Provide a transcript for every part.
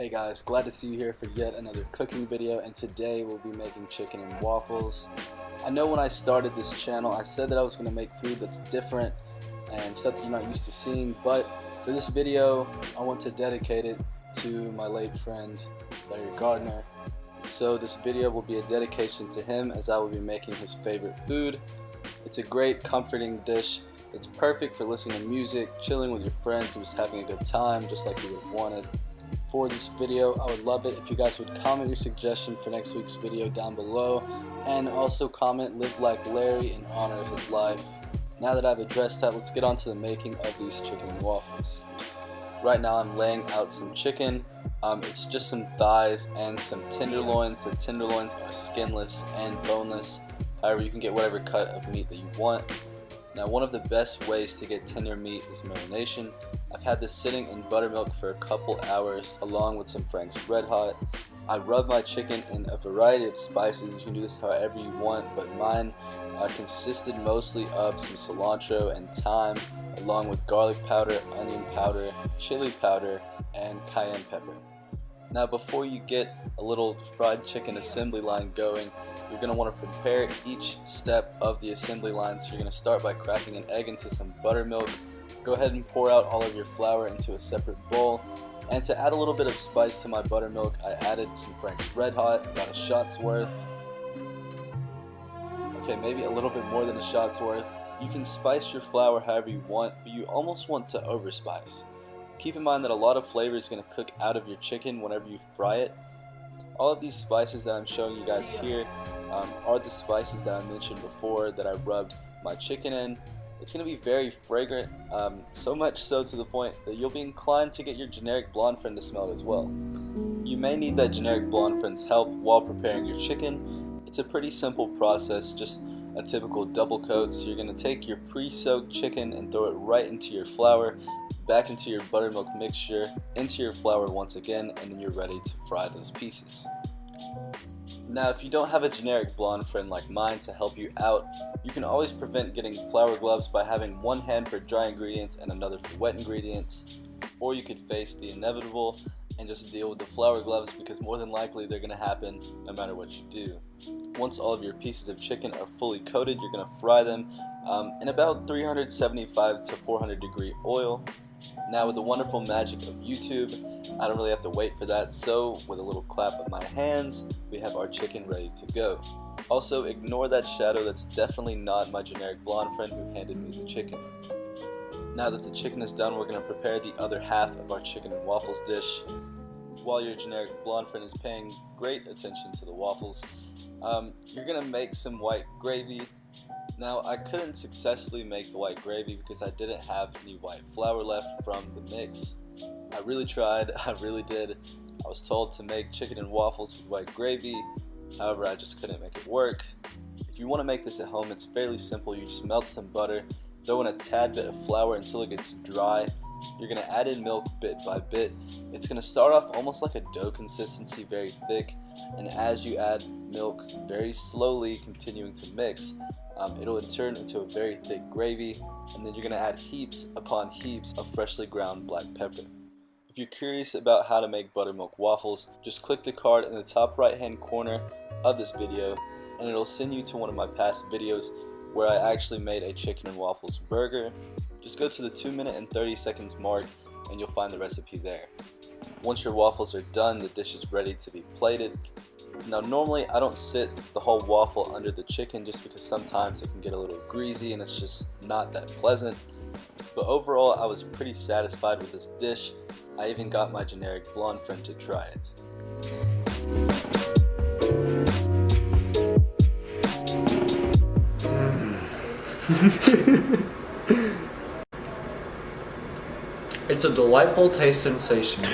Hey guys, glad to see you here for yet another cooking video, and today we'll be making chicken and waffles. I know when I started this channel I said that I was going to make food that's different and stuff that you're not used to seeing, but for this video I want to dedicate it to my late friend Larry Gardner. So this video will be a dedication to him as I will be making his favorite food. It's a great comforting dish that's perfect for listening to music, chilling with your friends, and just having a good time just like you would have wanted. For this video, I would love it if you guys would comment your suggestion for next week's video down below, and also comment "Live Like Larry" in honor of his life. Now that I've addressed that, let's get on to the making of these chicken and waffles. Right now I'm laying out some chicken. It's just some thighs and some tenderloins. The tenderloins are skinless and boneless. However, you can get whatever cut of meat that you want. Now, one of the best ways to get tender meat is marination. I've had this sitting in buttermilk for a couple hours along with some Frank's Red Hot. I rub my chicken in a variety of spices. You can do this however you want, but mine consisted mostly of some cilantro and thyme, along with garlic powder, onion powder, chili powder, and cayenne pepper. Now, before you get a little fried chicken assembly line going, you're going to want to prepare each step of the assembly line. So you're going to start by cracking an egg into some buttermilk. Go ahead and pour out all of your flour into a separate bowl. And to add a little bit of spice to my buttermilk, I added some Frank's Red Hot, about a shot's worth. Okay, maybe a little bit more than a shot's worth. You can spice your flour however you want, but you almost want to overspice. Keep in mind that a lot of flavor is going to cook out of your chicken whenever you fry it. All of these spices that I'm showing you guys here are the spices that I mentioned before that I rubbed my chicken in. It's going to be very fragrant, so much so to the point that you'll be inclined to get your generic blonde friend to smell it as well. You may need that generic blonde friend's help while preparing your chicken. It's a pretty simple process, just a typical double coat. So you're going to take your pre-soaked chicken and throw it right into your flour, back into your buttermilk mixture, into your flour once again, and then you're ready to fry those pieces. Now, if you don't have a generic blonde friend like mine to help you out, you can always prevent getting flour gloves by having one hand for dry ingredients and another for wet ingredients. Or you could face the inevitable and just deal with the flour gloves, because more than likely they're going to happen no matter what you do. Once all of your pieces of chicken are fully coated, you're going to fry them in about 375 to 400 degree oil. Now, with the wonderful magic of YouTube, I don't really have to wait for that, so with a little clap of my hands, we have our chicken ready to go. Also, ignore that shadow, that's definitely not my generic blonde friend who handed me the chicken. Now that the chicken is done, we're going to prepare the other half of our chicken and waffles dish. While your generic blonde friend is paying great attention to the waffles, you're going to make some white gravy. Now, I couldn't successfully make the white gravy because I didn't have any white flour left from the mix. I really tried, I really did. I was told to make chicken and waffles with white gravy, however I just couldn't make it work. If you want to make this at home, it's fairly simple. You just melt some butter, throw in a tad bit of flour until it gets dry. You're going to add in milk bit by bit. It's going to start off almost like a dough consistency, very thick, and as you add milk very slowly, continuing to mix, it'll turn into a very thick gravy, and then you're going to add heaps upon heaps of freshly ground black pepper. If you're curious about how to make buttermilk waffles, just click the card in the top right hand corner of this video, and it'll send you to one of my past videos where I actually made a chicken and waffles burger. Just go to the 2-minute and 30 seconds mark and you'll find the recipe there. Once your waffles are done, the dish is ready to be plated. Now, normally I don't sit the whole waffle under the chicken just because sometimes it can get a little greasy and it's just not that pleasant. But overall, I was pretty satisfied with this dish. I even got my generic blonde friend to try it. It's a delightful taste sensation.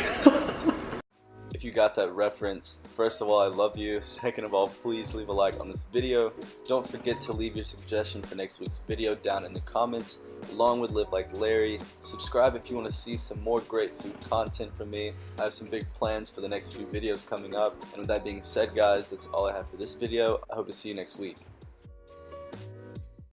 If you got that reference, first of all, I love you. Second of all, please leave a like on this video. Don't forget to leave your suggestion for next week's video down in the comments, along with Live Like Larry. Subscribe if you want to see some more great food content from me. I have some big plans for the next few videos coming up. And with that being said, guys, that's all I have for this video. I hope to see you next week.